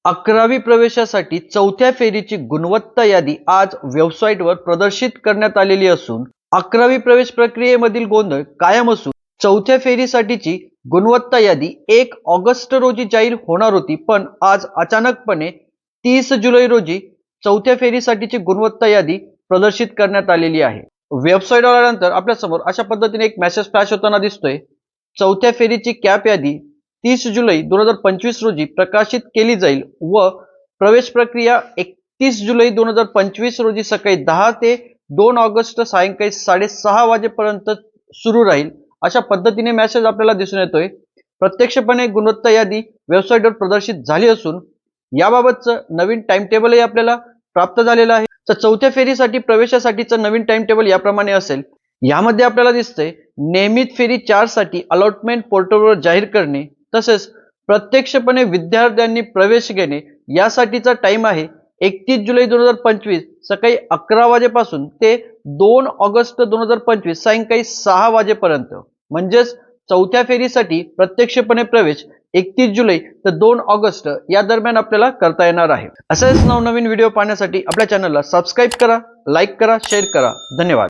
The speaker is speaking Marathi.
11वी प्रवेशासाठी चौथ्या फेरीची गुणवत्ता यादी आज वेबसाईटवर प्रदर्शित करण्यात आलेली असून 11वी प्रवेश प्रक्रियेमधील गोंधळ कायम असून चौथ्या फेरीसाठीची गुणवत्ता यादी 1 ऑगस्ट रोजी जाहीर होणार होती, पण आज अचानकपणे 30 जुलै रोजी चौथ्या फेरीसाठीची गुणवत्ता यादी प्रदर्शित करण्यात आलेली आहे। वेबसाईटवर आल्यानंतर आपल्या समोर अशा पद्धतीने एक मेसेज फ्लॅश होताना दिसतोय। चौथ्या फेरीची कॅप यादी 30 जुलै 2025 रोजी प्रकाशित केली जाईल व प्रवेश प्रक्रिया 31 जुलै 2025 रोजी सकाळी 10 ते 2 ऑगस्ट सायंकाळी 6:30 वाजेपर्यंत सुरू राहील, अशा पद्धतीने मेसेज आपल्याला दिसून येतोय। प्रत्यक्षपणे गुणवत्ता यादी वेबसाईटवर प्रदर्शित झाली असून याबाबतचं नवीन टाइम टेबलही आपल्याला प्राप्त झालेलं आहे। तर चौथ्या फेरीसाठी प्रवेशासाठीचं नवीन टाइम टेबल याप्रमाणे असेल। यामध्ये आपल्याला दिसतंय नियमित फेरी 4 साठी अलॉटमेंट पोर्टलवर जाहीर करणे, तसेच प्रत्यक्षपणे विद्यार्थ्यांनी प्रवेश घेणे यासाठीचा टाइम आहे 31 जुलै 2025 सकाळी 11 वाजेपासून ते 2 ऑगस्ट 2025 सायंकाळी 6 वाजेपर्यंत। म्हणजेच चौथ्या फेरीसाठी प्रत्यक्षपणे प्रवेश 31 जुलै ते 2 ऑगस्ट या दरम्यान आपल्याला करता येणार आहे। असेच नवनवीन व्हिडिओ पाहण्यासाठी आपल्या चॅनलला सबस्क्राइब करा, लाईक करा, शेअर करा। धन्यवाद।